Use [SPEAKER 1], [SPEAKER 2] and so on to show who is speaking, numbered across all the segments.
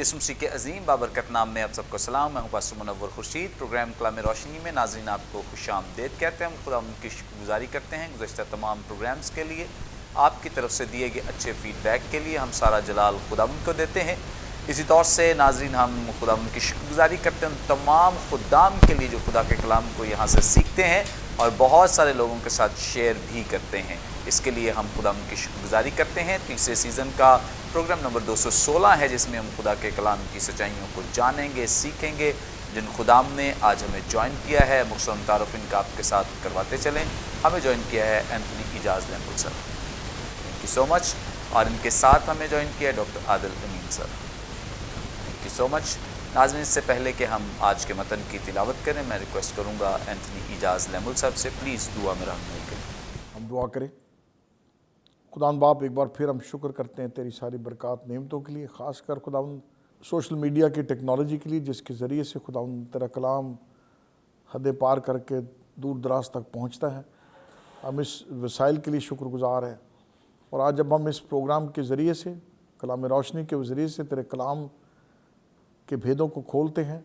[SPEAKER 1] یسوع مسیح کے عظیم بابرکت نام میں آپ سب کو سلام. میں ہوں پاسٹر منور خورشید. پروگرام کلام روشنی میں ناظرین آپ کو خوش آمدید کہتے ہیں. ہم خدا ان کی شکر گزاری کرتے ہیں گزشتہ تمام پروگرامز کے لیے. آپ کی طرف سے دیے گئے اچھے فیڈ بیک کے لیے ہم سارا جلال خدا ان کو دیتے ہیں. اسی طور سے ناظرین ہم خدا ان کی شکر گزاری کرتے ہیں ان تمام خدام کے لیے جو خدا کے کلام کو یہاں سے سیکھتے ہیں اور بہت سارے لوگوں کے ساتھ شیئر بھی کرتے ہیں. اس کے لیے ہم خدا ان کی شکر گزاری کرتے ہیں. تیسرے سیزن کا پروگرام نمبر 216 ہے جس میں ہم خدا کے کلام کی سچائیوں کو جانیں گے, سیکھیں گے. جن خدام نے آج ہمیں جوائن کیا ہے مختصر تعارف ان کا آپ کے ساتھ کرواتے چلیں. ہمیں جوائن کیا ہے اینتھنی اعجاز لیمبل sir, thank you so much. اور ان کے ساتھ ہمیں جوائن کیا ہے doctor Adil Amin sir, thank you so much. ناظرین اس سے پہلے کہ ہم آج کے متن کی تلاوت کریں میں ریکویسٹ کروں گا اینتھنی اعجاز لیمبل صاحب سے پلیز دعا میں رہنمائی کریں.
[SPEAKER 2] ہم دعا کریں. خداوند باپ ایک بار پھر ہم شکر کرتے ہیں تیری ساری برکات نعمتوں کے لیے, خاص کر خداوند سوشل میڈیا کی ٹیکنالوجی کے لیے جس کے ذریعے سے خداوند تیرا کلام حدیں پار کر کے دور دراز تک پہنچتا ہے. ہم اس وسائل کے لیے شکر گزار ہیں. اور آج جب ہم اس پروگرام کے ذریعے سے کلام روشنی کے ذریعے سے تیرے کلام کے بھیدوں کو کھولتے ہیں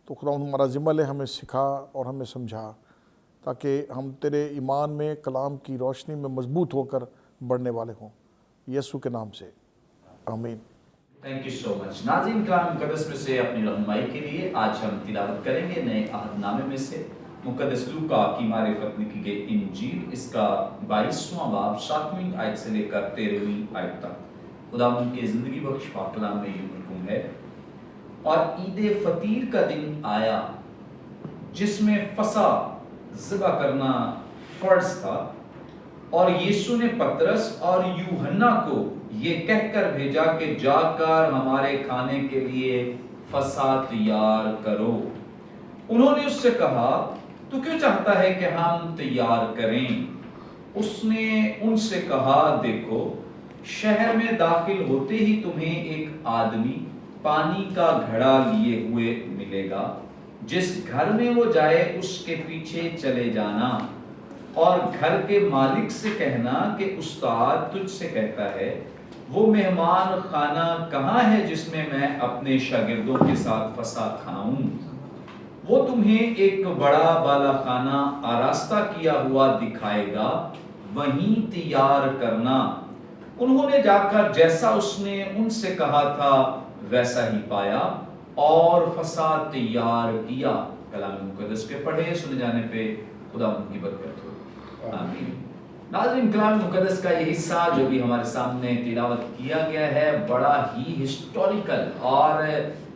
[SPEAKER 2] تو خداوند ہمارا ذمہ لے, ہمیں سکھا اور ہمیں سمجھا تاکہ ہم تیرے ایمان میں کلام کی روشنی میں مضبوط ہو کر بڑھنے والے ہوں. یسوع کے نام سے آمین.
[SPEAKER 1] Thank you so much. ناظرین کلام مقدس میں سے اپنی رہنمائی کے لیے آج ہم تلاوت کریں گے نئے عہد نامے میں سے مقدس لوکا کی معرفت لکھی گئی انجیل, اس کا 22واں باب 7ویں آیت سے لے کر 13ویں آیت تک. خداوند کی زندگی بخش پاک کلام میں یوں حکم ہے, اور عید فطیر کا دن آیا جس میں فصح ذبح کرنا فرض تھا, اور یسوع نے پترس اور یوحنا کو یہ کہہ کر بھیجا کہ جا کر ہمارے کھانے کے لیے فصح تیار کرو. انہوں نے اس سے کہا تو کیوں چاہتا ہے کہ ہم تیار کریں؟ اس نے ان سے کہا دیکھو شہر میں داخل ہوتے ہی تمہیں ایک آدمی پانی کا گھڑا لیے ہوئے ملے گا. جس گھر میں وہ جائے اس کے پیچھے چلے جانا اور گھر کے مالک سے کہنا کہ استاد تجھ سے کہتا ہے وہ مہمان خانہ کہاں ہے جس میں میں اپنے شاگردوں کے ساتھ فصح کھاؤں. وہ تمہیں ایک بڑا بالا خانہ آراستہ کیا ہوا دکھائے گا, وہیں تیار کرنا. انہوں نے جا کر جیسا اس نے ان سے کہا تھا ویسا ہی پایا اور فصح تیار کیا. کلام مقدس کے پڑھے سنے جانے پہ خدا ان کی برکت ہو, آمین. ناظرین کلام مقدس کا یہ حصہ جو بھی ہمارے سامنے تلاوت کیا گیا ہے بڑا ہی ہسٹوریکل, اور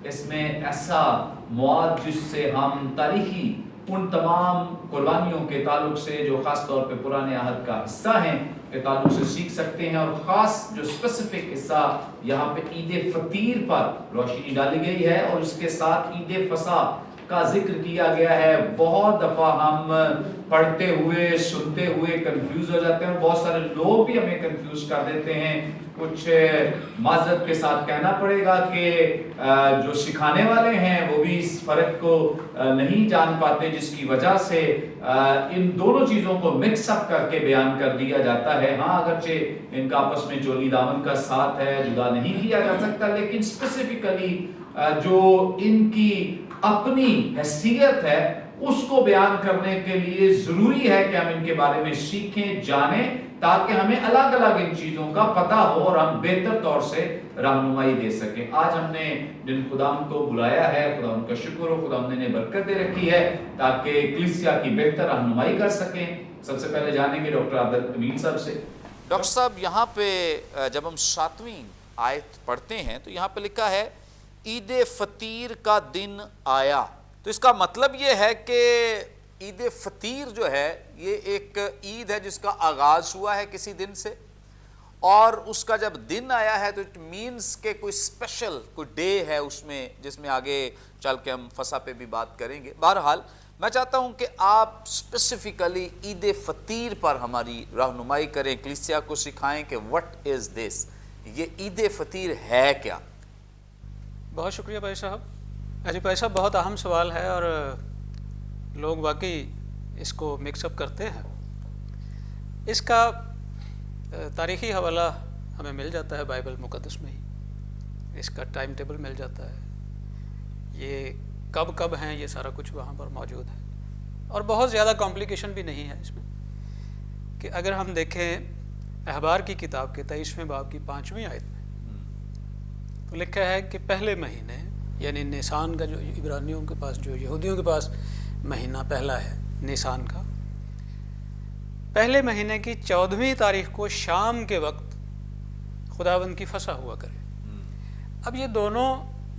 [SPEAKER 1] اس میں ایسا مواد جس سے ہم تاریخی ان تمام قربانیوں کے تعلق سے جو خاص طور پہ پرانے عہد کا حصہ ہیں کے تعلق سے سیکھ سکتے ہیں. اور خاص جو اسپیسیفک حصہ یہاں پہ عید فطیر پر روشنی ڈالی گئی ہے اور اس کے ساتھ عید فصح کا ذکر کیا گیا ہے. بہت دفعہ ہم پڑھتے ہوئے سنتے ہوئے کنفیوز ہو جاتے ہیں, بہت سارے لوگ بھی ہمیں کنفیوز کر دیتے ہیں. کچھ معذرت کے ساتھ کہنا پڑے گا کہ جو سکھانے والے ہیں وہ بھی اس فرق کو نہیں جان پاتے, جس کی وجہ سے ان دونوں چیزوں کو مکس اپ کر کے بیان کر دیا جاتا ہے. ہاں اگرچہ ان کا آپس میں چولی دامن کا ساتھ ہے, جدا نہیں کیا جا سکتا, لیکن اسپیسیفکلی جو ان کی اپنی حیثیت ہے اس کو بیان کرنے کے لیے ضروری ہے کہ ہم ان کے بارے میں سیکھیں, جانیں, تاکہ ہمیں الگ الگ ان چیزوں کا پتہ ہو اور ہم بہتر طور سے رہنمائی دے سکیں. آج ہم نے جن خداوند کو بلایا ہے خدا ان کا شکر ہو, خداوند نے برکت دے رکھی ہے تاکہ کلیسیا کی بہتر رہنمائی کر سکیں. سب سے پہلے جانیں گے ڈاکٹر عادل امین صاحب سے. ڈاکٹر صاحب یہاں پہ جب ہم 7ویں آیت پڑھتے ہیں تو یہاں پہ لکھا ہے عید فطیر کا دن آیا, تو اس کا مطلب یہ ہے کہ عید فطیر جو ہے یہ ایک عید ہے جس کا آغاز ہوا ہے کسی دن سے, اور اس کا جب دن آیا ہے تو اٹ مینس کہ کوئی اسپیشل کوئی ڈے ہے اس میں, جس میں آگے چل کے ہم فصح پہ بھی بات کریں گے. بہرحال میں چاہتا ہوں کہ آپ اسپیسیفکلی عید فطیر پر ہماری رہنمائی کریں, کلیسیا کو سکھائیں کہ وٹ از دس, یہ عید فطیر ہے کیا.
[SPEAKER 3] بہت شکریہ بھائی صاحب. اجی بھائی صاحب بہت اہم سوال ہے اور لوگ واقعی اس کو مکس اپ کرتے ہیں. اس کا تاریخی حوالہ ہمیں مل جاتا ہے بائبل مقدس میں ہی. اس کا ٹائم ٹیبل مل جاتا ہے، یہ کب کب ہیں یہ سارا کچھ وہاں پر موجود ہے، اور بہت زیادہ کمپلیکیشن بھی نہیں ہے اس میں. کہ اگر ہم دیکھیں احبار کی کتاب کے 23ویں باب کی 5ویں آیت میں تو لکھا ہے کہ پہلے مہینے یعنی نیسان کا جو عبرانیوں کے پاس جو یہودیوں کے پاس مہینہ پہلا ہے نیسان کا، پہلے مہینے کی 14ویں تاریخ کو شام کے وقت خداوند کی فسح ہوا کرے. اب یہ دونوں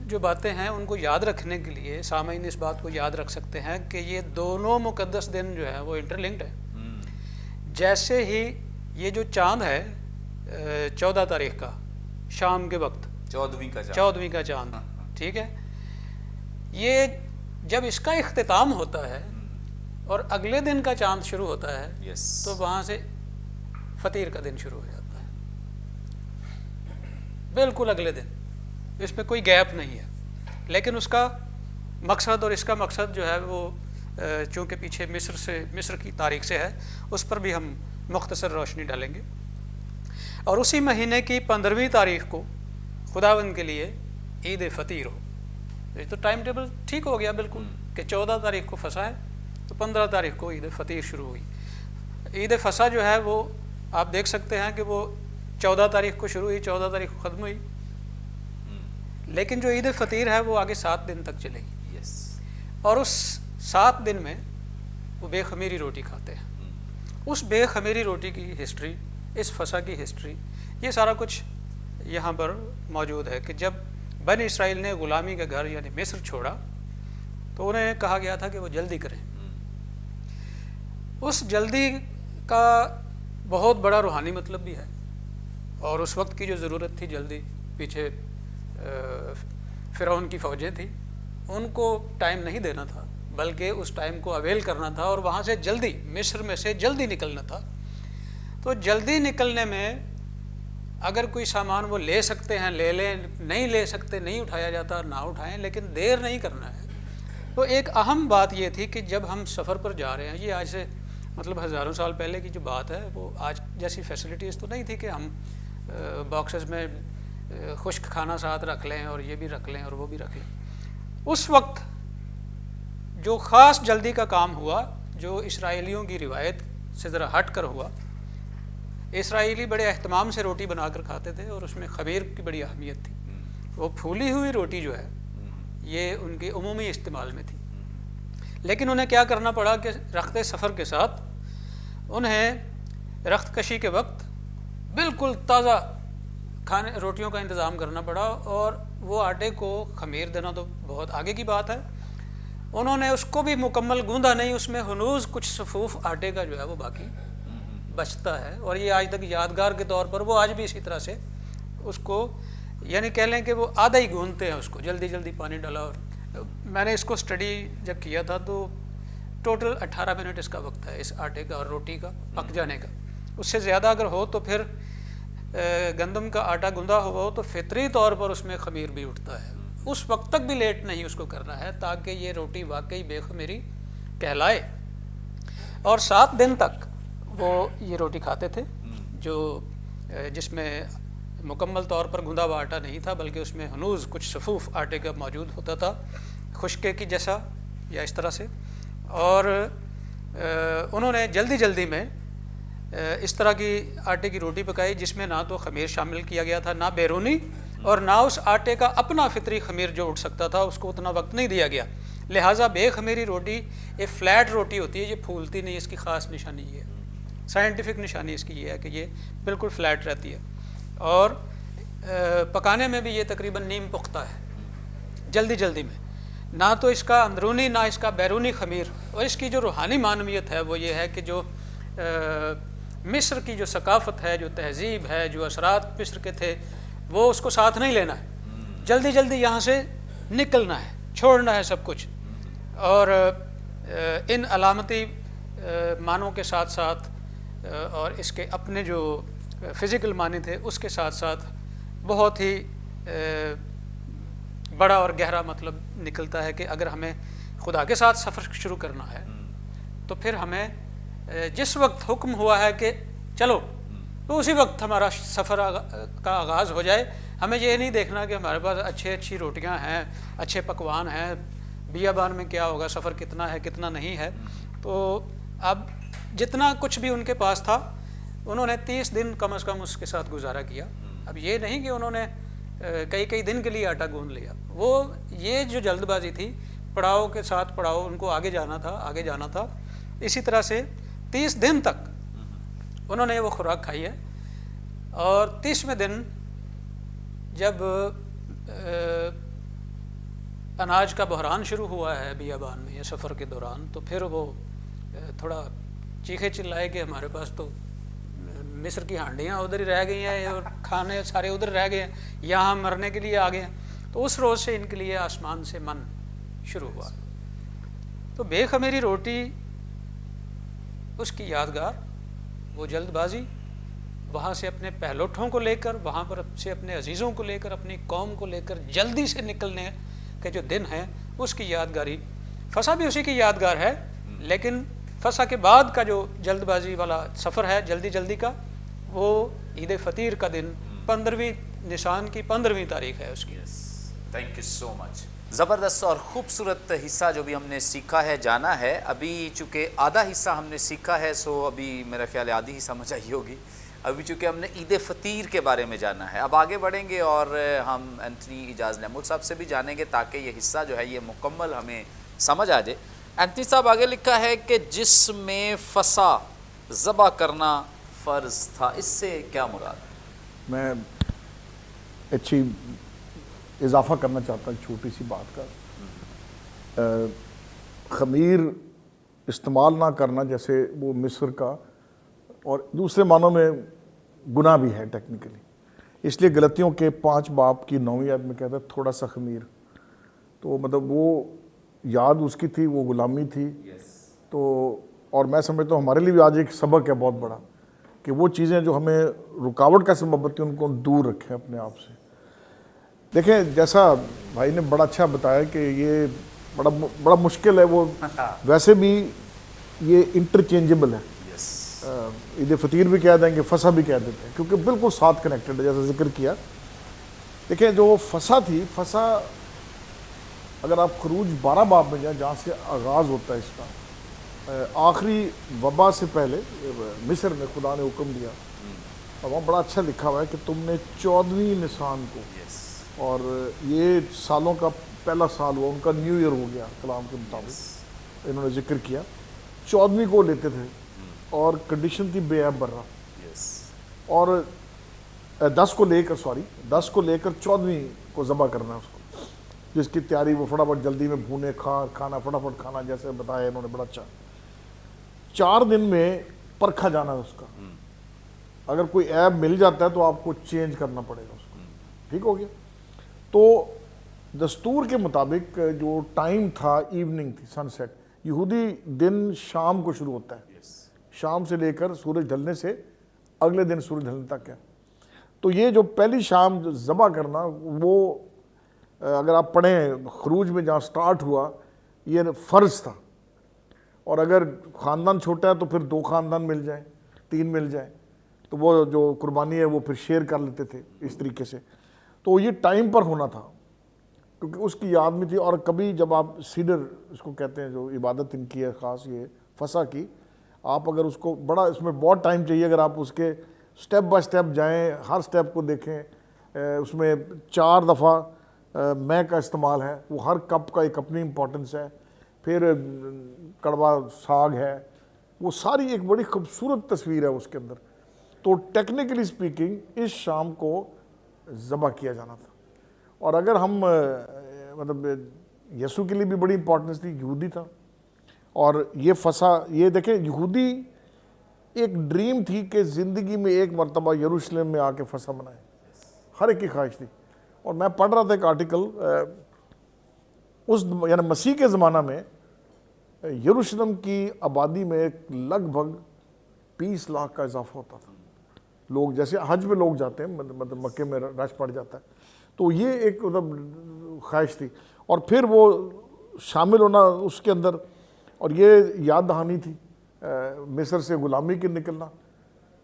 [SPEAKER 3] جو باتیں ہیں ان کو یاد رکھنے کے لیے سامعین اس بات کو یاد رکھ سکتے ہیں کہ یہ دونوں مقدس دن جو ہے وہ انٹرلنکڈ ہے. جیسے ہی یہ جو چاند ہے 14 تاریخ کا شام کے وقت 14ویں کا چاند، ٹھیک ہے، یہ جب اس کا اختتام ہوتا ہے اور اگلے دن کا چاند شروع ہوتا ہے تو وہاں سے فطیر کا دن شروع ہو جاتا ہے، بالکل اگلے دن، اس میں کوئی گیپ نہیں ہے. لیکن اس کا مقصد اور اس کا مقصد جو ہے وہ چونکہ پیچھے مصر کی تاریخ سے ہے اس پر بھی ہم مختصر روشنی ڈالیں گے. اور اسی مہینے کی 15ویں تاریخ کو خداوند کے لیے عید فطیر ہو. یہ تو ٹائم ٹیبل ٹھیک ہو گیا بالکل کہ 14 تاریخ کو فسح ہے تو 15 تاریخ کو عید فطیر شروع ہوئی. عید فسح جو ہے وہ آپ دیکھ سکتے ہیں کہ وہ 14 تاریخ کو شروع ہوئی، 14 تاریخ کو ختم ہوئی، لیکن جو عید فطیر ہے وہ آگے 7 دن تک چلے گی. اور اس 7 دن میں وہ بے خمیری روٹی کھاتے ہیں. اس بے خمیری روٹی کی ہسٹری، اس فسح کی ہسٹری، یہ سارا کچھ یہاں پر موجود ہے کہ جب بنی اسرائیل نے غلامی کا گھر یعنی مصر چھوڑا تو انہیں کہا گیا تھا کہ وہ جلدی کریں. اس جلدی کا بہت بڑا روحانی مطلب بھی ہے، اور اس وقت کی جو ضرورت تھی جلدی، پیچھے فرعون کی فوجیں تھیں، ان کو ٹائم نہیں دینا تھا بلکہ اس ٹائم کو اویل کرنا تھا اور وہاں سے جلدی مصر میں سے جلدی نکلنا تھا. تو جلدی نکلنے میں اگر کوئی سامان وہ لے سکتے ہیں لے لیں، نہیں لے سکتے نہیں اٹھایا جاتا نہ اٹھائیں، لیکن دیر نہیں کرنا ہے. تو ایک اہم بات یہ تھی کہ جب ہم سفر پر جا رہے ہیں، یہ آج سے مطلب ہزاروں سال پہلے کی جو بات ہے، وہ آج جیسی فیسلٹیز تو نہیں تھی کہ ہم باکسز میں خشک کھانا ساتھ رکھ لیں اور یہ بھی رکھ لیں اور وہ بھی رکھ لیں. اس وقت جو خاص جلدی کا کام ہوا، جو اسرائیلیوں کی روایت سے ذرا ہٹ کر ہوا، اسرائیلی بڑے اہتمام سے روٹی بنا کر کھاتے تھے اور اس میں خمیر کی بڑی اہمیت تھی. وہ پھولی ہوئی روٹی جو ہے یہ ان کے عمومی استعمال میں تھی، لیکن انہیں کیا کرنا پڑا کہ رخت سفر کے ساتھ انہیں رخت کشی کے وقت بالکل تازہ روٹیوں کا انتظام کرنا پڑا، اور وہ آٹے کو خمیر دینا تو بہت آگے کی بات ہے. انہوں نے اس کو بھی مکمل گوندا نہیں، اس میں ہنوز کچھ صفوف آٹے کا جو ہے وہ باقی بچتا ہے، اور یہ آج تک یادگار کے طور پر وہ آج بھی اسی طرح سے اس کو یعنی کہہ لیں کہ وہ آدھا ہی گھونتے ہیں، اس کو جلدی جلدی پانی ڈالا. اور میں نے اس کو اسٹڈی جب کیا تھا تو ٹوٹل 18 منٹ اس کا وقت ہے اس آٹے کا اور روٹی کا پک جانے کا. اس سے زیادہ اگر ہو تو پھر گندم کا آٹا گندا ہوا ہو تو فطری طور پر اس میں خمیر بھی اٹھتا ہے. اس وقت تک بھی لیٹ نہیں اس کو کرنا ہے تاکہ یہ روٹی واقعی بے خمیری کہلائے. اور 7 دن تک وہ یہ روٹی کھاتے تھے جس میں مکمل طور پر گندا ہوا آٹا نہیں تھا بلکہ اس میں ہنوز کچھ صفوف آٹے کا موجود ہوتا تھا، خشکے کی جیسا یا اس طرح سے. اور انہوں نے جلدی جلدی میں اس طرح کی آٹے کی روٹی پکائی جس میں نہ تو خمیر شامل کیا گیا تھا، نہ بیرونی، اور نہ اس آٹے کا اپنا فطری خمیر جو اٹھ سکتا تھا اس کو اتنا وقت نہیں دیا گیا. لہٰذا بے خمیری روٹی ایک فلیٹ روٹی ہوتی ہے، یہ پھولتی نہیں. اس کی خاص نشانی یہ ہے، سائنٹیفک نشانی اس کی یہ ہے کہ یہ بالکل فلیٹ رہتی ہے، اور پکانے میں بھی یہ تقریباً نیم پختہ ہے جلدی جلدی میں. نہ تو اس کا اندرونی نہ اس کا بیرونی خمیر. اور اس کی جو روحانی معنویت ہے وہ یہ ہے کہ جو مصر کی جو ثقافت ہے، جو تہذیب ہے، جو اثرات مصر کے تھے، وہ اس کو ساتھ نہیں لینا ہے. جلدی جلدی یہاں سے نکلنا ہے، چھوڑنا ہے سب کچھ. اور ان علامتی معنوں کے ساتھ ساتھ اور اس کے اپنے جو فزیکل معنی تھے اس کے ساتھ ساتھ بہت ہی بڑا اور گہرا مطلب نکلتا ہے کہ اگر ہمیں خدا کے ساتھ سفر شروع کرنا ہے تو پھر ہمیں جس وقت حکم ہوا ہے کہ چلو تو اسی وقت ہمارا سفر کا آغاز ہو جائے. ہمیں یہ نہیں دیکھنا کہ ہمارے پاس اچھی روٹیاں ہیں, اچھے پکوان ہیں, بیابان میں کیا ہوگا, سفر کتنا ہے کتنا نہیں ہے. تو اب جتنا کچھ بھی ان کے پاس تھا انہوں نے 30 دن کم از کم اس کے ساتھ گزارا کیا. اب یہ نہیں کہ انہوں نے کئی دن کے لیے آٹا گوندھ لیا. وہ یہ جو جلد بازی تھی, پڑاؤ کے ساتھ پڑاؤ, ان کو آگے جانا تھا. اسی طرح سے 30 دن تک انہوں نے وہ خوراک کھائی ہے. اور 30ویں دن جب اناج کا بحران شروع ہوا ہے بیابان میں یا سفر کے دوران, تو پھر وہ تھوڑا چیخے چلائے کہ ہمارے پاس تو مصر کی ہانڈیاں ادھر ہی رہ گئی ہیں اور کھانے سارے ادھر رہ گئے ہیں, یہاں ہم مرنے کے لیے آ گئے ہیں. تو اس روز سے ان کے لیے آسمان سے من شروع ہوا. تو بے خمیری روٹی اس کی یادگار, وہ جلد بازی, وہاں سے اپنے پہلوٹوں کو لے کر, وہاں پر سے اپنے عزیزوں کو لے کر, اپنی قوم کو لے کر جلدی سے نکلنے کے جو دن ہیں اس کی یادگاری. فسا بھی اسی کی یادگار ہے, لیکن فسا کے بعد کا جو جلد بازی والا سفر ہے جلدی کا, وہ عید فطیر کا دن 15ویں نشان کی 15ویں تاریخ ہے اس کی.
[SPEAKER 1] تھینک یو سو مچ. زبردست اور خوبصورت حصہ جو بھی ہم نے سیکھا ہے, جانا ہے. ابھی چونکہ آدھا حصہ ہم نے سیکھا ہے, سو ابھی میرا خیال ہے آدھی ہی سمجھ آئی ہوگی. ابھی چونکہ ہم نے عید فطیر کے بارے میں جانا ہے, اب آگے بڑھیں گے اور ہم اینتھنی اعجاز نعمت صاحب سے بھی جانیں گے تاکہ یہ حصہ جو ہے یہ مکمل ہمیں سمجھ آ جائے. اینتھنی صاحب آگے لکھا ہے کہ جس میں فسا ذبح کرنا فرض تھا, اس سے کیا مراد ہے؟
[SPEAKER 2] میں اچھی اضافہ کرنا چاہتا ہوں چھوٹی سی بات کا. خمیر استعمال نہ کرنا جیسے وہ مصر کا, اور دوسرے معنوں میں گناہ بھی ہے ٹیکنیکلی. اس لیے غلطیوں کے 5 باب کی 9ویں آیت میں کہتا ہے تھوڑا سا خمیر. تو مطلب وہ یاد اس کی تھی, وہ غلامی تھی. تو اور میں سمجھتا ہوں ہمارے لیے بھی آج ایک سبق ہے بہت بڑا کہ وہ چیزیں جو ہمیں رکاوٹ کا سبب ہوتی ہیں ان کو دور رکھیں اپنے آپ سے. دیکھیں جیسا بھائی نے بڑا اچھا بتایا کہ یہ بڑا مشکل ہے, وہ ویسے بھی یہ انٹرچینجبل ہے. عید فطیر بھی کہہ دیں گے, فسا بھی کہہ دیتے ہیں, کیونکہ بالکل ساتھ کنیکٹڈ ہے جیسا ذکر کیا. دیکھیں جو فسا تھی, فسا اگر آپ خروج 12 باب میں جائیں جہاں سے آغاز ہوتا ہے اس کا, آخری وبا سے پہلے مصر میں خدا نے حکم دیا, اور وہاں بڑا اچھا لکھا ہوا ہے کہ تم نے 14ویں نسان کو, اور یہ سالوں کا پہلا سال ہوا, ان کا نیو ایئر ہو گیا کلام کے مطابق انہوں نے ذکر کیا, 14ویں کو لیتے تھے, اور کنڈیشن تھی بے عیب برہ, اور 10 کو لے کر 14ویں کو ذبح کرنا اس کو, جس کی تیاری وہ فٹافٹ جلدی میں بھونے کھانا فٹافٹ کھانا, جیسے بتایا انہوں نے بڑا اچھا. 4 دن میں پرکھا جانا اس کا, اگر کوئی عیب مل جاتا ہے تو آپ کو چینج کرنا پڑے گا اس کو. ٹھیک ہو گیا. تو دستور کے مطابق جو ٹائم تھا ایوننگ تھی, سن سیٹ. یہودی دن شام کو شروع ہوتا ہے, شام سے لے کر سورج ڈھلنے سے اگلے دن سورج ڈھلنے تک ہے. تو یہ جو پہلی شام ذبح کرنا, وہ اگر آپ پڑھیں خروج میں جہاں سٹارٹ ہوا, یہ فرض تھا. اور اگر خاندان چھوٹا ہے تو پھر 2 خاندان مل جائیں, 3 مل جائیں, تو وہ جو قربانی ہے وہ پھر شیئر کر لیتے تھے اس طریقے سے. تو یہ ٹائم پر ہونا تھا کیونکہ اس کی یاد میں تھی. اور کبھی جب آپ سیڈر اس کو کہتے ہیں جو عبادت ان کی ہے خاص یہ فسا کی, آپ اگر اس کو بڑا, اس میں بہت ٹائم چاہیے اگر آپ اس کے سٹیپ بائی سٹیپ جائیں, ہر سٹیپ کو دیکھیں. اس میں 4 دفعہ میں کا استعمال ہے, وہ ہر کپ کا ایک اپنی امپورٹنس ہے. پھر کڑوا ساگ ہے, وہ ساری ایک بڑی خوبصورت تصویر ہے اس کے اندر. تو ٹیکنیکلی سپیکنگ اس شام کو ذبح کیا جانا تھا. اور اگر ہم مطلب یسوع کے لیے بھی بڑی امپورٹنس تھی, یہودی تھا. اور یہ فسا, یہ دیکھیں یہودی ایک ڈریم تھی کہ زندگی میں ایک مرتبہ یروشلم میں آ کے فسا منائے, ہر ایک کی خواہش تھی. اور میں پڑھ رہا تھا ایک آرٹیکل, اس یعنی مسیح کے زمانہ میں یروشلم کی آبادی میں لگ بھگ 20 لاکھ کا اضافہ ہوتا تھا. لوگ جیسے حج میں لوگ جاتے ہیں, مطلب مکے میں رش پڑ جاتا ہے, تو یہ ایک مطلب خواہش تھی. اور پھر وہ شامل ہونا اس کے اندر, اور یہ یاد دہانی تھی مصر سے غلامی کے نکلنا,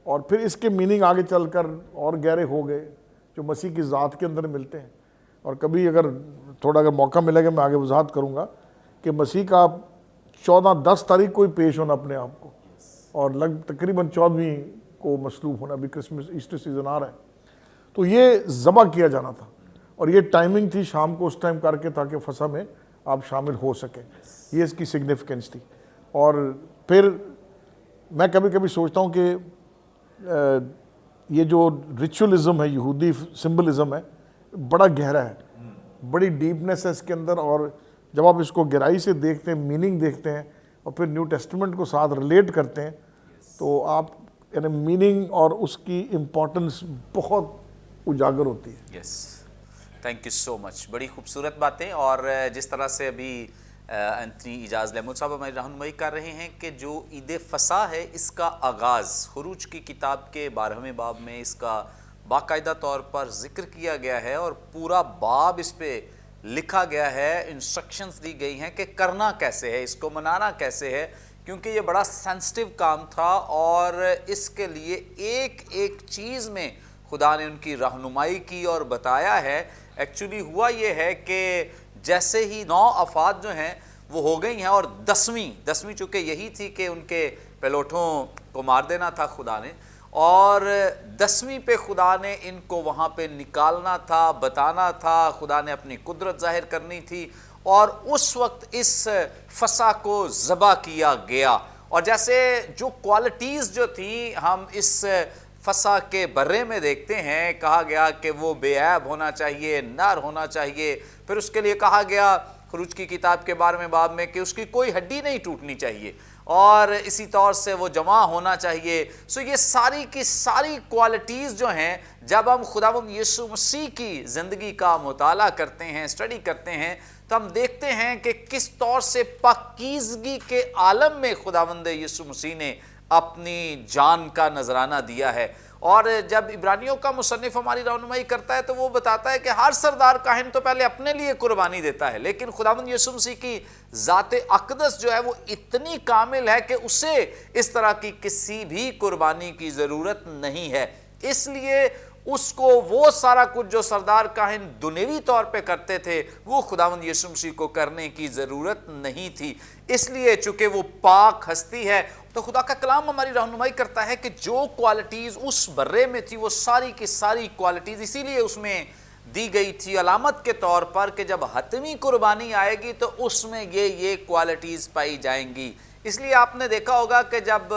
[SPEAKER 2] اور پھر اس کے میننگ آگے چل کر اور گہرے ہو گئے جو مسیح کی ذات کے اندر ملتے ہیں. اور کبھی اگر موقع ملے گا میں آگے وضاحت کروں گا کہ مسیح کا 10 تاریخ کو ہی پیش ہونا اپنے آپ کو, اور تقریباً 14ویں کو مصلوب ہونا, ابھی کرسمس ایسٹر سیزن آ رہا ہے. تو یہ ذبح کیا جانا تھا, اور یہ ٹائمنگ تھی شام کو اس ٹائم کر کے تاکہ فصح میں آپ شامل ہو سکیں. یہ اس کی سگنیفیکنس تھی. اور پھر میں کبھی کبھی سوچتا ہوں کہ یہ جو ریچولزم ہے, یہودی سمبلزم ہے, بڑا گہرا ہے, بڑی ڈیپنس ہے اس کے اندر. اور جب آپ اس کو گہرائی سے دیکھتے ہیں, میننگ دیکھتے ہیں, اور پھر نیو ٹیسٹمنٹ کو ساتھ ریلیٹ کرتے ہیں, تو آپ یعنی میننگ اور اس کی امپورٹنس بہت اجاگر ہوتی ہے.
[SPEAKER 1] یس, تھینک یو سو مچ. بڑی خوبصورت باتیں. اور جس طرح سے ابھی انتھنی اجاز لیمود صاحب ہماری رہنمائی کر رہے ہیں کہ جو عید فصح ہے اس کا آغاز خروج کی کتاب کے 12ویں باب میں اس کا باقاعدہ طور پر ذکر کیا گیا ہے, اور پورا باب اس پہ لکھا گیا ہے, انسٹرکشنز دی گئی ہیں کہ کرنا کیسے ہے, اس کو منانا کیسے ہے, کیونکہ یہ بڑا سینسٹیو کام تھا. اور اس کے لیے ایک ایک چیز میں خدا نے ان کی رہنمائی کی اور بتایا ہے. ایکچولی ہوا یہ ہے کہ جیسے ہی 9 آفات جو ہیں وہ ہو گئی ہیں, اور 10ویں چونکہ یہی تھی کہ ان کے پیلوٹوں کو مار دینا تھا خدا نے, اور 10ویں پہ خدا نے ان کو وہاں پہ نکالنا تھا, بتانا تھا, خدا نے اپنی قدرت ظاہر کرنی تھی. اور اس وقت اس فصح کو ذبح کیا گیا. اور جیسے جو کوالٹیز جو تھیں ہم اس فصح کے برے میں دیکھتے ہیں, کہا گیا کہ وہ بے عیب ہونا چاہیے, نر ہونا چاہیے. پھر اس کے لیے کہا گیا خروج کی کتاب کے 12ویں باب میں کہ اس کی کوئی ہڈی نہیں ٹوٹنی چاہیے, اور اسی طور سے وہ جمع ہونا چاہیے. سو یہ ساری کی ساری کوالٹیز جو ہیں جب ہم خداوند یسوع مسیح کی زندگی کا مطالعہ کرتے ہیں, اسٹڈی کرتے ہیں, تو ہم دیکھتے ہیں کہ کس طور سے پاکیزگی کے عالم میں خداوند یسوع مسیح نے اپنی جان کا نذرانہ دیا ہے. اور جب عبرانیوں کا مصنف ہماری رہنمائی کرتا ہے تو وہ بتاتا ہے کہ ہر سردار کاہن تو پہلے اپنے لیے قربانی دیتا ہے, لیکن خداوند یسوع مسیح کی ذات اقدس جو ہے وہ اتنی کامل ہے کہ اسے اس طرح کی کسی بھی قربانی کی ضرورت نہیں ہے. اس لیے اس کو وہ سارا کچھ جو سردار کاہن دنیوی طور پہ کرتے تھے وہ خداوند یسوع مسیح کو کرنے کی ضرورت نہیں تھی. اس لیے چونکہ وہ پاک ہستی ہے تو خدا کا کلام ہماری رہنمائی کرتا ہے کہ جو کوالٹیز اس برے میں تھی وہ ساری کی ساری کوالٹیز اسی لیے اس میں دی گئی تھی علامت کے طور پر کہ جب حتمی قربانی آئے گی تو اس میں یہ کوالٹیز پائی جائیں گی. اس لیے آپ نے دیکھا ہوگا کہ جب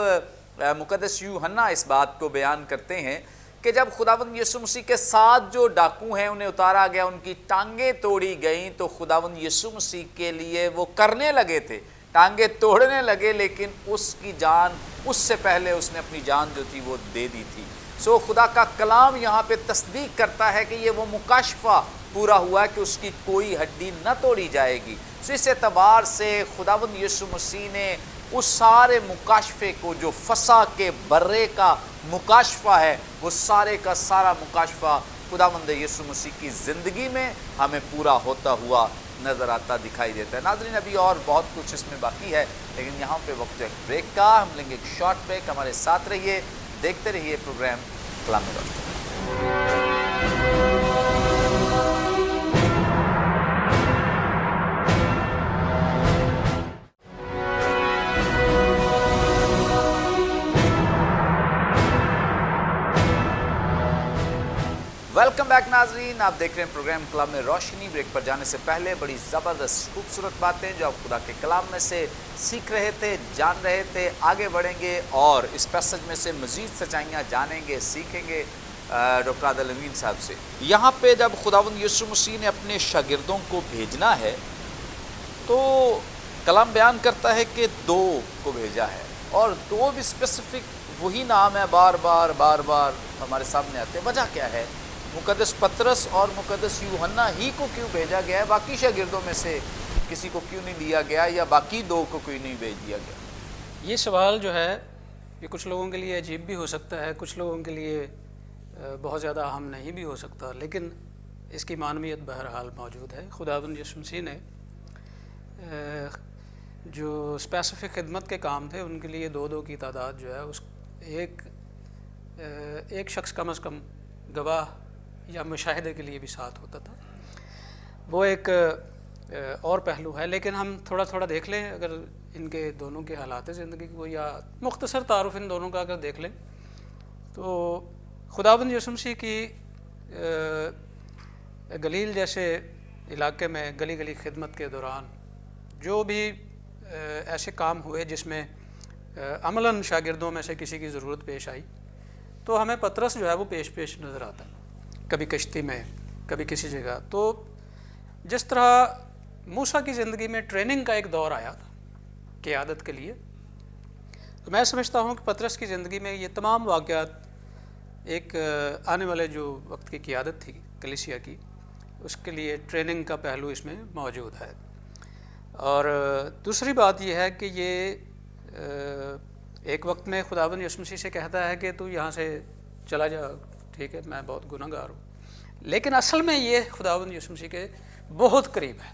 [SPEAKER 1] مقدس یوحنا اس بات کو بیان کرتے ہیں کہ جب خداوند یسوع مسیح کے ساتھ جو ڈاکو ہیں انہیں اتارا گیا, ان کی ٹانگیں توڑی گئیں, تو خداوند یسوع مسیح کے لیے وہ کرنے لگے تھے, ٹانگیں توڑنے لگے, لیکن اس کی جان اس سے پہلے اس نے اپنی جان جو تھی وہ دے دی تھی. سو خدا کا کلام یہاں پہ تصدیق کرتا ہے کہ یہ وہ مکاشفہ پورا ہوا کہ اس کی کوئی ہڈی نہ توڑی جائے گی. سو اس اعتبار سے خداوند یسوع مسیح نے اس سارے مکاشفے کو جو فصح کے برے کا مکاشفہ ہے, وہ سارے کا سارا مکاشفہ خداوند یسوع مسیح کی زندگی میں ہمیں پورا ہوتا ہوا نظر آتا دکھائی دیتا ہے. ناظرین ابھی اور بہت کچھ اس میں باقی ہے, لیکن یہاں پہ وقت ایک بریک کا, ہم لیں گے ایک شارٹ بریک. ہمارے ساتھ رہیے, دیکھتے رہیے پروگرام کلام روشنی. ویلکم بیک ناظرین, آپ دیکھ رہے ہیں پروگرام کلام میں روشنی. بریک پر جانے سے پہلے بڑی زبردست خوبصورت باتیں جو آپ خدا کے کلام میں سے سیکھ رہے تھے, جان رہے تھے, آگے بڑھیں گے اور اس پیسج میں سے مزید سچائیاں جانیں گے, سیکھیں گے ڈاکٹر عادل امین صاحب سے. یہاں پہ جب خداوند یسوع مسیح نے اپنے شاگردوں کو بھیجنا ہے تو کلام بیان کرتا ہے کہ 2 کو بھیجا ہے, اور 2 بھی اسپیسیفک وہی نام ہے, بار بار ہمارے سامنے آتے ہیں. وجہ کیا ہے؟ مقدس پطرس اور مقدس یوحنا ہی کو کیوں بھیجا گیا ہے, باقی شاگردوں میں سے کسی کو کیوں نہیں لیا گیا, یا باقی 2 کو کیوں نہیں بھیج دیا گیا؟
[SPEAKER 3] یہ سوال جو ہے یہ کچھ لوگوں کے لیے عجیب بھی ہو سکتا ہے, کچھ لوگوں کے لیے بہت زیادہ اہم نہیں بھی ہو سکتا, لیکن اس کی معنویت بہرحال موجود ہے. خداوند یسوع مسیح نے جو اسپیسیفک خدمت کے کام تھے ان کے لیے 2 کی تعداد جو ہے اس ایک ایک شخص کم از کم گواہ یا مشاہدے کے لیے بھی ساتھ ہوتا تھا. وہ ایک اور پہلو ہے. لیکن ہم تھوڑا تھوڑا دیکھ لیں اگر ان کے دونوں کے حالات زندگی کو، یا مختصر تعارف ان دونوں کا اگر دیکھ لیں تو خداوند یسوع مسیح کی گلیل جیسے علاقے میں گلی گلی خدمت کے دوران جو بھی ایسے کام ہوئے جس میں عملاً شاگردوں میں سے کسی کی ضرورت پیش آئی، تو ہمیں پطرس جو ہے وہ پیش نظر آتا ہے، کبھی کشتی میں، کبھی کسی جگہ. تو جس طرح موسیٰ کی زندگی میں ٹریننگ کا ایک دور آیا تھا قیادت کے لیے، تو میں سمجھتا ہوں کہ پطرس کی زندگی میں یہ تمام واقعات ایک آنے والے جو وقت کی قیادت تھی کلیسیا کی، اس کے لیے ٹریننگ کا پہلو اس میں موجود ہے. اور دوسری بات یہ ہے کہ یہ ایک وقت میں خداوند یسوع مسیح سے کہتا ہے کہ تو یہاں سے چلا جا، ٹھیک ہے میں بہت گناہ گار ہوں، لیکن اصل میں یہ خداوند یسوع مسیح کے بہت قریب ہے.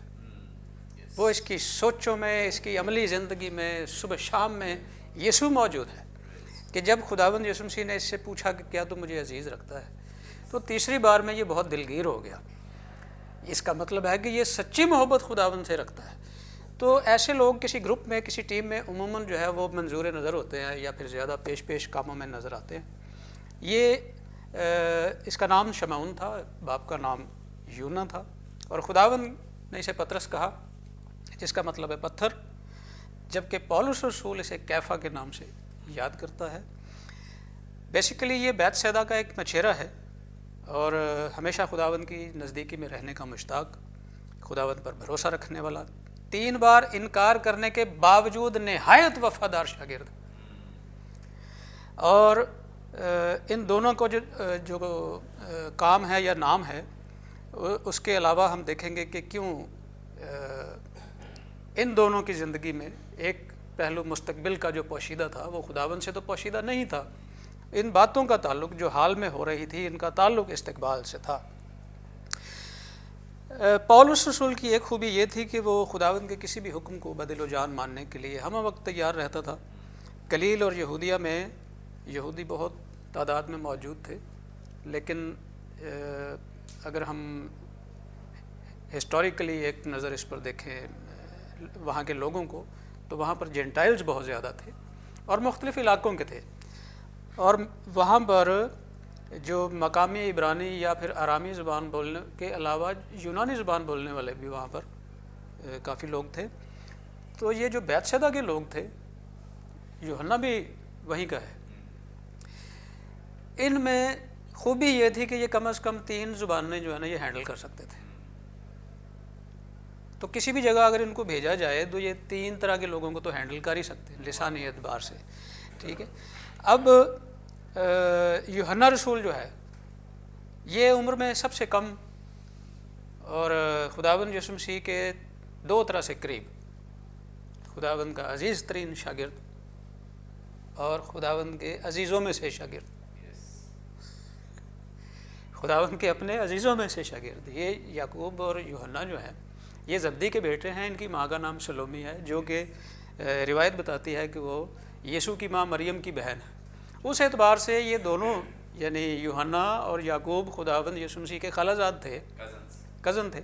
[SPEAKER 3] وہ اس کی سوچوں میں، اس کی عملی زندگی میں، صبح شام میں یسوع موجود ہے. کہ جب خداوند یسوع مسیح نے اس سے پوچھا کہ کیا تو مجھے عزیز رکھتا ہے، تو تیسری بار میں یہ بہت دلگیر ہو گیا. اس کا مطلب ہے کہ یہ سچی محبت خداوند سے رکھتا ہے. تو ایسے لوگ کسی گروپ میں، کسی ٹیم میں عموماً جو ہے وہ منظور نظر ہوتے ہیں یا پھر زیادہ پیش کاموں میں نظر آتے ہیں. یہ اس کا نام شمعون تھا، باپ کا نام یونا تھا، اور خداوند نے اسے پطرس کہا جس کا مطلب ہے پتھر، جبکہ پولس رسول اسے کیفا کے نام سے یاد کرتا ہے. بیسیکلی یہ بیت سیدا کا ایک مچھیرا ہے اور ہمیشہ خداوند کی نزدیکی میں رہنے کا مشتاق، خداوند پر بھروسہ رکھنے والا، 3 بار انکار کرنے کے باوجود نہایت وفادار شاگرد. اور ان دونوں کو جو کام ہے یا نام ہے، اس کے علاوہ ہم دیکھیں گے کہ کیوں ان دونوں کی زندگی میں ایک پہلو مستقبل کا جو پوشیدہ تھا وہ خداوند سے تو پوشیدہ نہیں تھا. ان باتوں کا تعلق جو حال میں ہو رہی تھی، ان کا تعلق استقبال سے تھا. پولس رسول کی ایک خوبی یہ تھی کہ وہ خداوند کے کسی بھی حکم کو بدل و جان ماننے کے لیے ہم وقت تیار رہتا تھا. گلیل اور یہودیہ میں یہودی بہت تعداد میں موجود تھے، لیکن اگر ہم ہسٹوریکلی ایک نظر اس پر دیکھیں وہاں کے لوگوں کو، تو وہاں پر جینٹائلز بہت زیادہ تھے اور مختلف علاقوں کے تھے. اور وہاں پر جو مقامی عبرانی یا پھر آرامی زبان بولنے کے علاوہ یونانی زبان بولنے والے بھی وہاں پر کافی لوگ تھے. تو یہ جو بیت سیدا کے لوگ تھے، یوحنا بھی وہیں کا ہے، ان میں خوبی یہ تھی کہ یہ کم از کم 3 زبانیں جو ہے نا یہ ہینڈل کر سکتے تھے. تو کسی بھی جگہ اگر ان کو بھیجا جائے تو یہ 3 طرح کے لوگوں کو تو ہینڈل کر ہی سکتے ہیں لسانی اعتبار سے، ٹھیک ہے. اب یوحنا رسول جو ہے یہ عمر میں سب سے کم اور خداوند یسوع مسیح کے 2 طرح سے قریب، خداوند کا عزیز ترین شاگرد اور خداوند کے عزیزوں میں سے شاگرد، خداوند کے اپنے عزیزوں میں سے شاگرد. یہ یعقوب اور یوحنا جو ہیں یہ زبدی کے بیٹے ہیں. ان کی ماں کا نام سلومی ہے، جو کہ روایت بتاتی ہے کہ وہ یسوع کی ماں مریم کی بہن ہے. اس اعتبار سے یہ دونوں یعنی یوحنا اور یعقوب خداوند یسوع مسیح کے خالہ تھے، کزن تھے.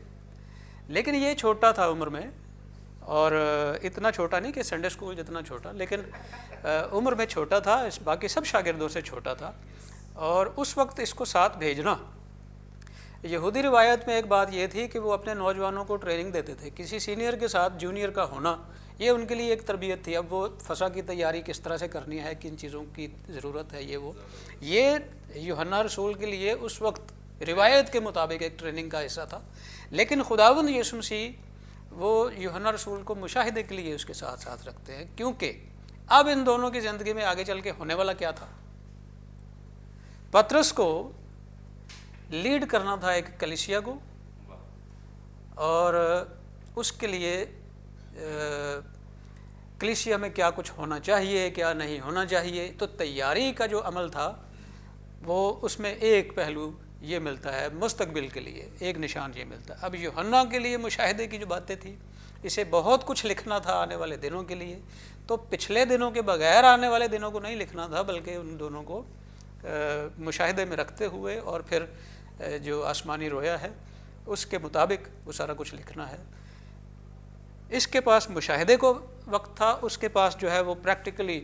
[SPEAKER 3] لیکن یہ چھوٹا تھا عمر میں، اور اتنا چھوٹا نہیں کہ سنڈے اسکول جتنا چھوٹا، لیکن عمر میں چھوٹا تھا، باقی سب شاگردوں سے چھوٹا تھا. اور اس وقت اس کو ساتھ بھیجنا، یہودی روایت میں ایک بات یہ تھی کہ وہ اپنے نوجوانوں کو ٹریننگ دیتے تھے. کسی سینئر کے ساتھ جونیئر کا ہونا یہ ان کے لیے ایک تربیت تھی. اب وہ فسح کی تیاری کس طرح سے کرنی ہے، کن چیزوں کی ضرورت ہے، یہ یوحنا رسول کے لیے اس وقت روایت کے مطابق ایک ٹریننگ کا حصہ تھا. لیکن خداوند یسوع مسیح وہ یوحنا رسول کو مشاہدے کے لیے اس کے ساتھ ساتھ رکھتے ہیں، کیونکہ اب ان دونوں کی زندگی میں آگے چل کے ہونے والا کیا تھا. پطرس کو لیڈ کرنا تھا ایک کلیسیا کو، اور اس کے لیے کلیسیا میں کیا کچھ ہونا چاہیے، کیا نہیں ہونا چاہیے. تو تیاری کا جو عمل تھا وہ اس میں ایک پہلو یہ ملتا ہے، مستقبل کے لیے ایک نشان یہ ملتا ہے. اب یوحنا کے لیے مشاہدے کی جو باتیں تھیں، اسے بہت کچھ لکھنا تھا آنے والے دنوں کے لیے. تو پچھلے دنوں کے بغیر آنے والے دنوں کو نہیں لکھنا تھا، بلکہ ان دونوں کو مشاہدے میں رکھتے ہوئے اور پھر جو آسمانی رویا ہے اس کے مطابق وہ سارا کچھ لکھنا ہے. اس کے پاس مشاہدے کو وقت تھا, اس کے پاس جو ہے وہ پریکٹیکلی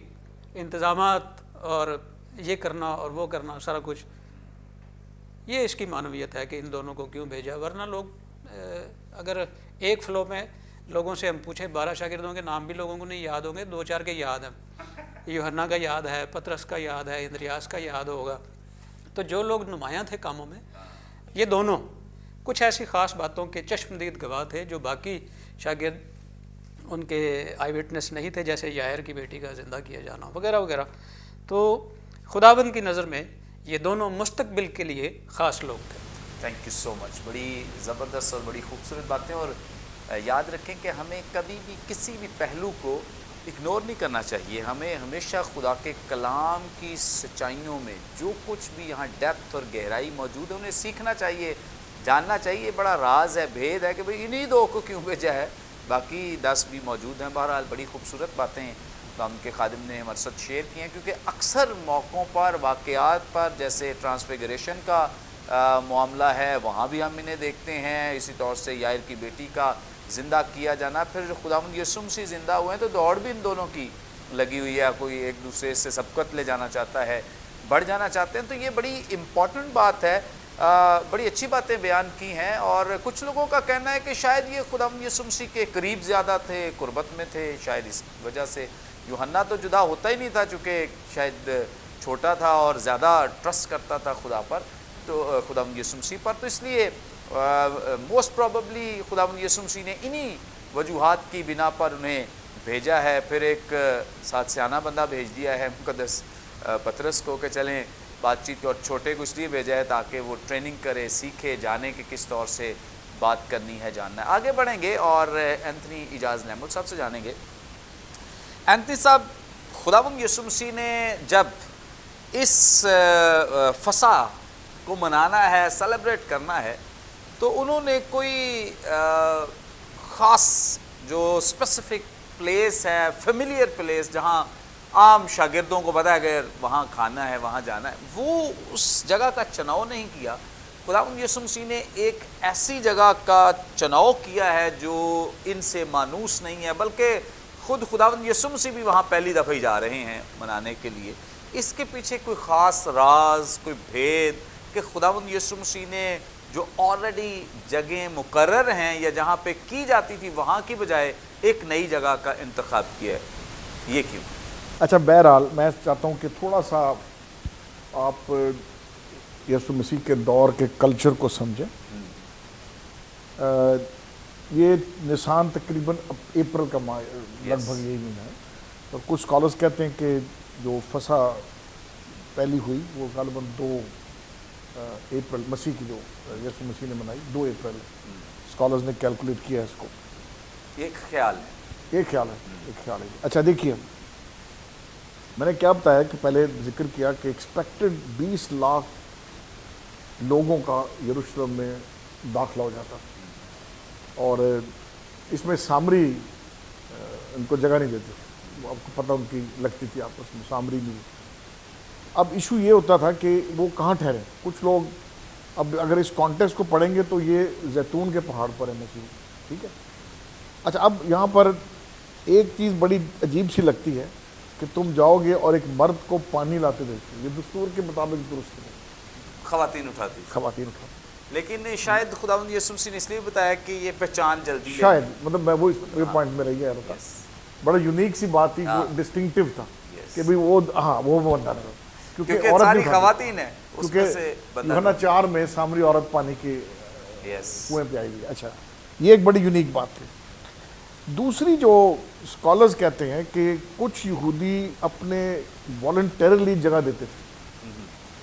[SPEAKER 3] انتظامات اور یہ کرنا اور وہ کرنا سارا کچھ. یہ اس کی معنویت ہے کہ ان دونوں کو کیوں بھیجا. ورنہ لوگ اگر ایک فلو میں لوگوں سے ہم پوچھیں 12 شاگردوں کے نام بھی لوگوں کو نہیں یاد ہوں گے, 2-4 کے یاد ہیں. یوحنا کا یاد ہے, پطرس کا یاد ہے, اندریاس کا یاد ہوگا. تو جو لوگ نمایاں تھے کاموں میں, یہ دونوں کچھ ایسی خاص باتوں کے چشمدید گواہ تھے جو باقی شاگرد ان کے آئی وٹنس نہیں تھے, جیسے یائر کی بیٹی کا زندہ کیا جانا وغیرہ وغیرہ. تو خداوند کی نظر میں یہ دونوں مستقبل کے لیے خاص لوگ تھے.
[SPEAKER 1] تھینک یو سو مچ. بڑی زبردست اور بڑی خوبصورت باتیں. اور یاد رکھیں کہ ہمیں کبھی بھی کسی بھی پہلو کو اگنور نہیں کرنا چاہیے. ہمیں ہمیشہ خدا کے کلام کی سچائیوں میں جو کچھ بھی یہاں ڈیپتھ اور گہرائی موجود ہے انہیں سیکھنا چاہیے, جاننا چاہیے. بڑا راز ہے, بھید ہے کہ بھئی انہی 2 کو کیوں بھیجا ہے, باقی 10 بھی موجود ہیں. بہرحال بڑی خوبصورت باتیں ہم کے خادم نے ہمارے ساتھ شیئر کی ہیں, کیونکہ اکثر موقعوں پر واقعات پر جیسے ٹرانسفیگریشن کا معاملہ ہے وہاں بھی ہم انہیں دیکھتے ہیں. اسی طور سے یائر کی بیٹی کا زندہ کیا جانا, پھر جو خداوند یسوع مسیح زندہ ہوئے ہیں تو دوڑ بھی ان دونوں کی لگی ہوئی ہے. کوئی ایک دوسرے سے سبقت لے جانا چاہتا ہے, بڑھ جانا چاہتے ہیں. تو یہ بڑی امپورٹنٹ بات ہے. بڑی اچھی باتیں بیان کی ہیں. اور کچھ لوگوں کا کہنا ہے کہ شاید یہ خداوند یسوع مسیح کے قریب زیادہ تھے, قربت میں تھے, شاید اس وجہ سے. یوحنا تو جدا ہوتا ہی نہیں تھا چونکہ شاید چھوٹا تھا اور زیادہ ٹرسٹ کرتا تھا خدا پر, تو خداوند یسوع مسیح پر. تو اس لیے موسٹ پروبیبلی خداوند یسوع مسیح نے انہی وجوہات کی بنا پر انہیں بھیجا ہے. پھر ایک ساتھ سیانہ بندہ بھیج دیا ہے مقدس پطرس کو کہ چلیں بات چیت. اور چھوٹے کو اس لیے بھیجا ہے تاکہ وہ ٹریننگ کرے, سیکھے, جانے کہ کس طور سے بات کرنی ہے, جاننا ہے. آگے بڑھیں گے اور اینتھنی اجاز نعمت صاحب سے جانیں گے. اینتھنی صاحب, خداوند یسوع مسیح نے جب اس فسح کو منانا ہے, سیلیبریٹ کرنا ہے, تو انہوں نے کوئی خاص جو اسپیسیفک پلیس ہے, فیملیئر پلیس جہاں عام شاگردوں کو پتہ ہے کہ وہاں کھانا ہے, وہاں جانا ہے, وہ اس جگہ کا چناؤ نہیں کیا. خداوند یسوع مسیح نے ایک ایسی جگہ کا چناؤ کیا ہے جو ان سے مانوس نہیں ہے, بلکہ خود خداوند یسوع مسیح بھی وہاں پہلی دفعہ ہی جا رہے ہیں منانے کے لیے. اس کے پیچھے کوئی خاص راز, کوئی بھید کہ خداوند یسوع مسیح نے جو آلریڈی جگہیں مقرر ہیں یا جہاں پہ کی جاتی تھی وہاں کی بجائے ایک نئی جگہ کا انتخاب کیا ہے, یہ کیوں؟
[SPEAKER 2] اچھا, بہرحال میں چاہتا ہوں کہ تھوڑا سا آپ یسوع مسیح کے دور کے کلچر کو سمجھیں. یہ نسان تقریباً اپریل کا ماہ لگ بھگ یہی مہینہ ہے. اور کچھ اسکالرس کہتے ہیں کہ جو فسح پہلی ہوئی وہ غالباً 2 اپریل مسیح کی جو یسوع مسیح نے منائی 2 اپریل. اسکالرز نے کیلکولیٹ کیا ہے اس کو.
[SPEAKER 1] ایک خیال ہے.
[SPEAKER 2] اچھا دیکھیے, میں نے کیا بتایا کہ پہلے ذکر کیا کہ ایکسپیکٹڈ 20 لاکھ لوگوں کا یروشلم میں داخلہ ہو جاتا, اور اس میں سامری ان کو جگہ نہیں دیتے. آپ کو پتہ ان کی لگتی تھی آپس میں, سامری نہیں. اب ایشو یہ ہوتا تھا کہ وہ کہاں ٹھہرے. کچھ لوگ, اب اگر اس کانٹیکسٹ کو پڑھیں گے تو یہ زیتون کے پہاڑ پر ہے مسیح, ٹھیک ہے. اچھا, اب یہاں پر ایک چیز بڑی عجیب سی لگتی ہے کہ تم جاؤ گے اور ایک مرد کو پانی لاتے دیکھتے, یہ دستور کے مطابق درست ہے.
[SPEAKER 1] خواتین اٹھاتی. لیکن شاید خداوند یسوع مسیح نے اس لیے بتایا کہ یہ پہچان جلدی
[SPEAKER 2] شاید, مطلب میں وہ پوائنٹ میں رہ گیا تھا. بڑا یونیک سی بات تھی, ڈسٹنکٹیو تھا کہ بھئی وہ بندہ تھا کیونکہ عورت
[SPEAKER 1] ساری خواتین ہیں.
[SPEAKER 2] کیونکہ یوحنا 4 میں سامری عورت پانی کے کنویں پہ آئی ہوئی. اچھا, یہ ایک بڑی یونیک بات تھی. دوسری جو اسکالرز کہتے ہیں کہ کچھ یہودی اپنے والنٹیرلی جگہ دیتے تھے,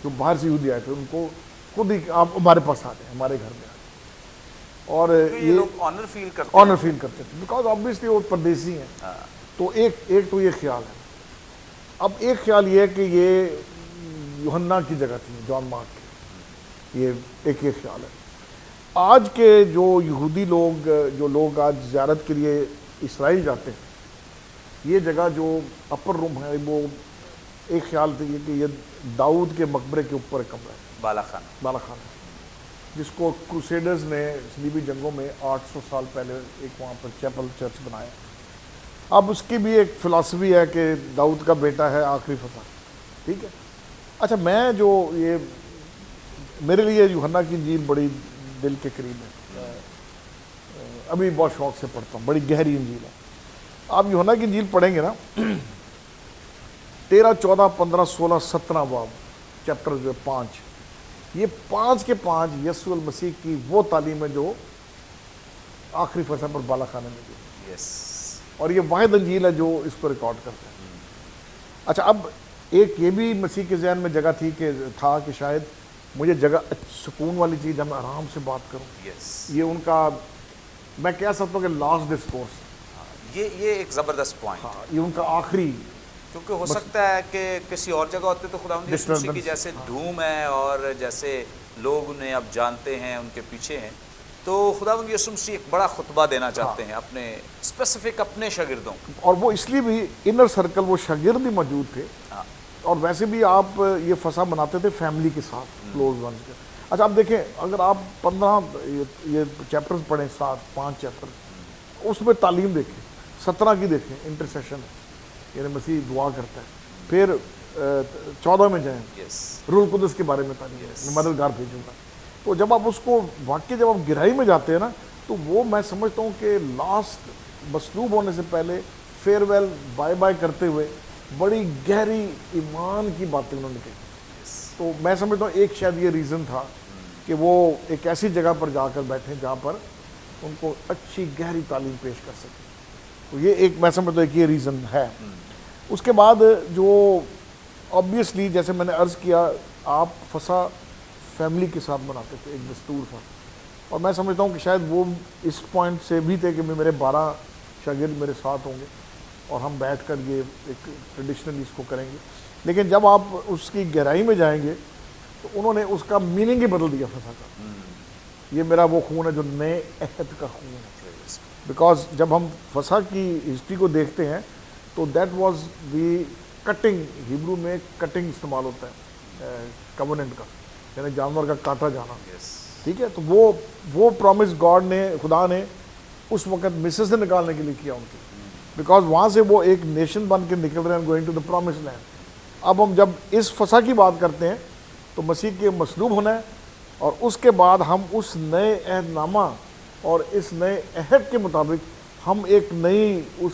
[SPEAKER 2] جو باہر سے یہودی آئے تھے ان کو خود ہی آپ ہمارے پاس آ جائیں, ہمارے گھر میں آ جائیں, اور یہ
[SPEAKER 1] لوگ آنر فیل کرتے
[SPEAKER 2] تھے بیکاز آبویسلی وہ پردیسی ہیں. تو ایک تو یہ خیال ہے. اب ایک خیال یہ ہے کہ یہ یوحنا کی جگہ تھی, جان مارک کی, یہ ایک خیال ہے. آج کے جو یہودی لوگ, جو لوگ آج زیارت کے لیے اسرائیل جاتے ہیں, یہ جگہ جو اپر روم ہے وہ ایک خیال تھا یہ کہ یہ داؤد کے مقبرے کے اوپر کمرہ ہے،
[SPEAKER 1] بالا خانہ.
[SPEAKER 2] بالا خانہ، جس کو کروسیڈرز نے صلیبی جنگوں میں 800 سال پہلے ایک وہاں پر چیپل چرچ بنایا. اب اس کی بھی ایک فلاسفی ہے کہ داؤد کا بیٹا ہے آخری فصح، ٹھیک ہے. اچھا میں جو یہ میرے لیے یوحنا کی انجیل بڑی دل کے قریب ہے، ابھی بہت شوق سے پڑھتا ہوں، بڑی گہری انجیل ہے. آپ یوحنا کی انجیل پڑھیں گے نا 13 14 15 16 17 باب چیپٹر جو 5، یہ 5 کے 5 یسوع المسیح کی وہ تعلیم ہے جو آخری فصح پر بالا خانے میں دی،
[SPEAKER 1] یس.
[SPEAKER 2] اور یہ واحد انجیل ہے جو اس کو ریکارڈ کرتا ہے. اچھا اب ایک یہ بھی مسیح کے ذہن میں جگہ تھی کہ تھا کہ شاید مجھے جگہ سکون والی چیز ہے، میں آرام سے بات کروں.
[SPEAKER 1] یس.
[SPEAKER 2] یہ ان کا میں کہہ سکتا ہوں کہ لاسٹ ڈسکورس،
[SPEAKER 1] یہ ایک زبردست پوائنٹ.
[SPEAKER 2] ہاں یہ ان کا آخری،
[SPEAKER 1] کیونکہ ہو سکتا ہے کہ کسی اور جگہ ہوتے تو خداوند یسوع مسیح کی
[SPEAKER 2] Disturbance.
[SPEAKER 1] جیسے دھوم ہے اور جیسے لوگ انہیں اب جانتے ہیں، ان کے پیچھے ہیں، تو خداوند یسوع مسیح ایک بڑا خطبہ دینا چاہتے ہیں اپنے اسپیسیفک اپنے شاگردوں کو.
[SPEAKER 2] اور وہ اس لیے بھی انر سرکل وہ شاگرد بھی موجود تھے،
[SPEAKER 1] ہاں.
[SPEAKER 2] اور ویسے بھی آپ یہ فصح مناتے تھے فیملی کے ساتھ، کلوز ونس کے. اچھا آپ دیکھیں اگر آپ 15 یہ چیپٹرز پڑھیں، 5 چیپٹر، اس میں تعلیم دیکھیں، 17 کی دیکھیں انٹرسیشن، یعنی مسیح دعا کرتا ہے. پھر 14 میں جائیں،
[SPEAKER 1] یس.
[SPEAKER 2] روح القدس کے بارے میں تعلیم ہے، میں مددگار بھیجوں گا. تو جب آپ اس کو واقعی جب آپ گہرائی میں جاتے ہیں نا، تو وہ میں سمجھتا ہوں کہ لاسٹ مصلوب ہونے سے پہلے فیئر ویل بائے بائے کرتے ہوئے بڑی گہری ایمان کی باتیں انہوں نے کہی. تو میں سمجھتا ہوں ایک شاید یہ ریزن تھا کہ وہ ایک ایسی جگہ پر جا کر بیٹھے جہاں پر ان کو اچھی گہری تعلیم پیش کر سکیں. تو یہ ایک میں سمجھتا ہوں ایک یہ ریزن ہے. اس کے بعد جو آبویسلی جیسے میں نے عرض کیا، آپ فصح فیملی کے ساتھ مناتے تھے، ایک دستور تھا. اور میں سمجھتا ہوں کہ شاید وہ اس پوائنٹ سے بھی تھے کہ میرے 12 شاگرد میرے ساتھ ہوں گے اور ہم بیٹھ کر یہ ایک ٹریڈیشنلی اس کو کریں گے. لیکن جب آپ اس کی گہرائی میں جائیں گے تو انہوں نے اس کا میننگ ہی بدل دیا فصح کا. یہ میرا وہ خون ہے جو نئے عہد کا خون ہے. بیکاز جب ہم فصح کی ہسٹری کو دیکھتے ہیں تو that was the cutting, Hebrew میں کٹنگ استعمال ہوتا ہے کوننٹ کا، یعنی جانور کا کاٹا جانا. ٹھیک ہے، تو وہ پرومس گاڈ نے، خدا نے اس وقت مصر سے نکالنے کے لیے کیا ان کی، بیکاز وہاں سے وہ ایک نیشن بن کے نکل رہے ہیں going to the promised land. اب ہم جب اس فصح کی بات کرتے ہیں تو مسیح کے مصلوب ہونا ہے، اور اس کے بعد ہم اس نئے عہد نامہ اور اس نئے عہد کے مطابق ہم ایک نئی اس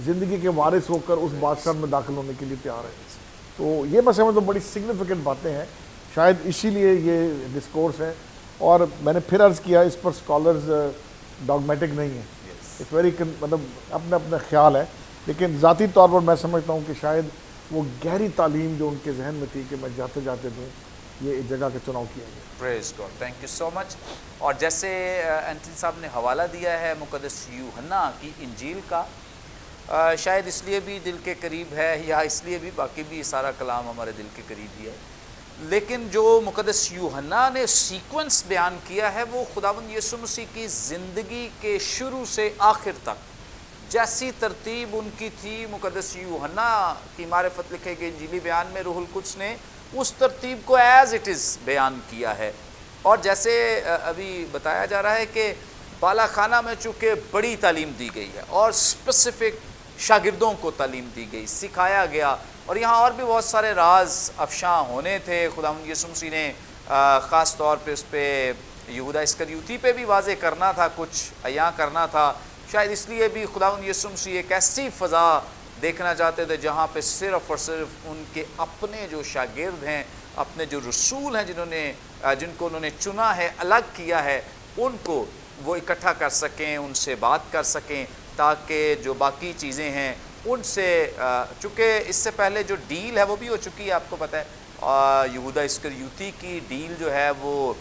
[SPEAKER 2] زندگی کے وارث ہو کر اس بادشاہ میں داخل ہونے کے لیے تیار ہیں. تو یہ میں سمجھتا ہوں بڑی سگنیفیکنٹ باتیں ہیں، شاید اسی لیے یہ ڈسکورس ہے. اور میں نے پھر عرض کیا اس پر اسکالرز ڈاگمیٹک نہیں ہیں، اٹس ویری مطلب اپنا اپنا خیال ہے، لیکن ذاتی طور پر میں سمجھتا ہوں کہ شاید وہ گہری تعلیم جو ان کے ذہن میں تھی کہ میں جاتے جاتے دوں، یہ جگہ کا چناؤ کیا گیا.
[SPEAKER 1] پریز God, thank you so much. اور جیسے اینٹنی صاحب نے حوالہ دیا ہے مقدس یوحنا کی انجیل کا، شاید اس لیے بھی دل کے قریب ہے، یا اس لیے بھی باقی بھی سارا کلام ہمارے دل کے قریب ہی ہے، لیکن جو مقدس یوحنا نے سیکوینس بیان کیا ہے وہ خداوند یسوع مسیح کی زندگی کے شروع سے آخر تک جیسی ترتیب ان کی تھی، مقدس یوحنا کی معرفت لکھے گئے انجیلی بیان میں روح القدس نے اس ترتیب کو ایز اٹ از بیان کیا ہے. اور جیسے ابھی بتایا جا رہا ہے کہ بالا خانہ میں چونکہ بڑی تعلیم دی گئی ہے اور اسپیسیفک شاگردوں کو تعلیم دی گئی، سکھایا گیا، اور یہاں اور بھی بہت سارے راز افشاں ہونے تھے. خداوند یسوع مسیح نے خاص طور پہ اس پہ یہودا اسکریوتی پہ بھی واضح کرنا تھا، کچھ عیاں کرنا تھا. شاید اس لیے بھی خداوند یسوع مسیح ایک ایسی فضا دیکھنا چاہتے تھے جہاں پہ صرف اور صرف ان کے اپنے جو شاگرد ہیں، اپنے جو رسول ہیں جن کو انہوں نے چنا ہے، الگ کیا ہے، ان کو وہ اکٹھا کر سکیں، ان سے بات کر سکیں، تاکہ جو باقی چیزیں ہیں ان سے، چونکہ اس سے پہلے جو ڈیل ہے وہ بھی ہو چکی ہے، آپ کو پتہ ہے یہودا اسکریوتی کی ڈیل جو ہے وہ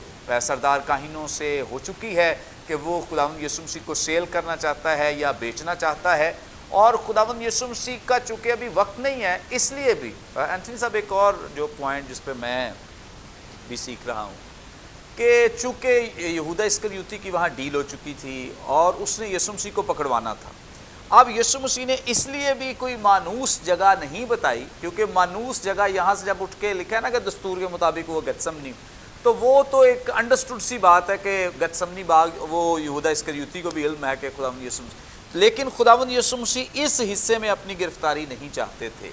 [SPEAKER 1] سردار کاہنوں سے ہو چکی ہے کہ وہ خداوند یسوع مسیح کو سیل کرنا چاہتا ہے یا بیچنا چاہتا ہے. اور خداوند یسوع مسیح کا چونکہ ابھی وقت نہیں ہے، اس لیے بھی اینٹنی صاحب ایک اور جو پوائنٹ جس پہ میں بھی سیکھ رہا ہوں کہ چونکہ یہودا اسکریوتی کی وہاں ڈیل ہو چکی تھی اور اس نے یسوع مسیح کو پکڑوانا تھا، اب یسوع مسیح نے اس لیے بھی کوئی مانوس جگہ نہیں بتائی، کیونکہ مانوس جگہ یہاں سے جب اٹھ کے لکھا ہے نا کہ دستور کے مطابق وہ گتسمنی، تو وہ تو ایک انڈرسٹوڈ سی بات ہے کہ گتسمنی باغ وہ یہودا اسکریوتی کو بھی علم ہے کہ خداوند یسوع مسیح، لیکن خداوند یسوع مسیح اس حصے میں اپنی گرفتاری نہیں چاہتے تھے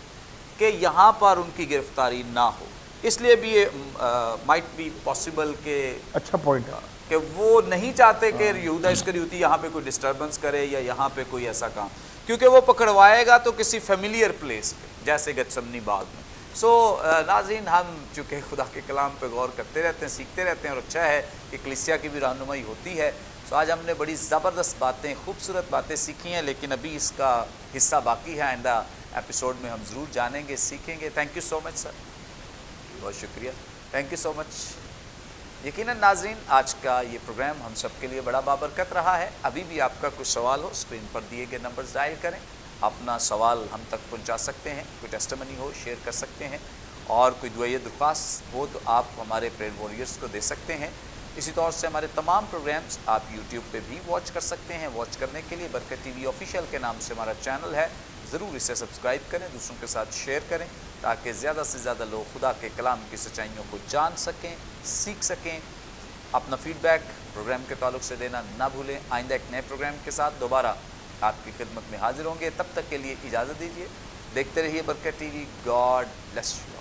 [SPEAKER 1] کہ یہاں پر ان کی گرفتاری نہ ہو، اس لیے بھی مائٹ بی پاسبل کہ
[SPEAKER 2] اچھا پوائنٹ ہے
[SPEAKER 1] کہ وہ نہیں چاہتے کہ یہودا اسکریوتی یہاں پہ کوئی ڈسٹربنس کرے یا یہاں پہ کوئی ایسا کام، کیونکہ وہ پکڑوائے گا تو کسی فیملیئر پلیس پہ جیسے گتسمنی باغ میں۔ سو ناظرین، ہم چونکہ خدا کے کلام پہ غور کرتے رہتے ہیں، سیکھتے رہتے ہیں، اور اچھا ہے کہ کلیسیا کی بھی رہنمائی ہوتی ہے۔ سو آج ہم نے بڑی زبردست باتیں، خوبصورت باتیں سیکھی ہیں، لیکن ابھی اس کا حصہ باقی ہے، آئندہ ایپیسوڈ میں ہم ضرور جانیں گے، سیکھیں گے۔ تھینک یو سو مچ سر، بہت شکریہ، تھینک یو سو مچ۔ یقیناً ناظرین، آج کا یہ پروگرام ہم سب کے لیے بڑا بابرکت رہا ہے۔ ابھی بھی آپ کا کوئی سوال ہو، اسکرین پر دیے گئے نمبرز ڈائل کریں، اپنا سوال ہم تک پہنچا سکتے ہیں، کوئی ٹیسٹمنی ہو شیئر کر سکتے ہیں، اور کوئی دعائیہ درخواست ہو تو آپ ہمارے پریئر وارریئرز کو دے سکتے ہیں۔ اسی طور سے ہمارے تمام پروگرامز آپ یوٹیوب پہ بھی واچ کر سکتے ہیں۔ واچ کرنے کے لیے برکت ٹی وی آفیشیل کے نام سے ہمارا چینل ہے، ضرور اسے سبسکرائب کریں، دوسروں کے ساتھ شیئر کریں، تاکہ زیادہ سے زیادہ لوگ خدا کے کلام کی سچائیوں کو جان سکیں، سیکھ سکیں۔ اپنا فیڈ بیک پروگرام کے تعلق سے دینا نہ بھولیں۔ آئندہ ایک نئے پروگرام کے ساتھ دوبارہ آپ کی خدمت میں حاضر ہوں گے، تب تک کے لیے اجازت دیجیے۔ دیکھتے رہیے برکت T V. God bless you.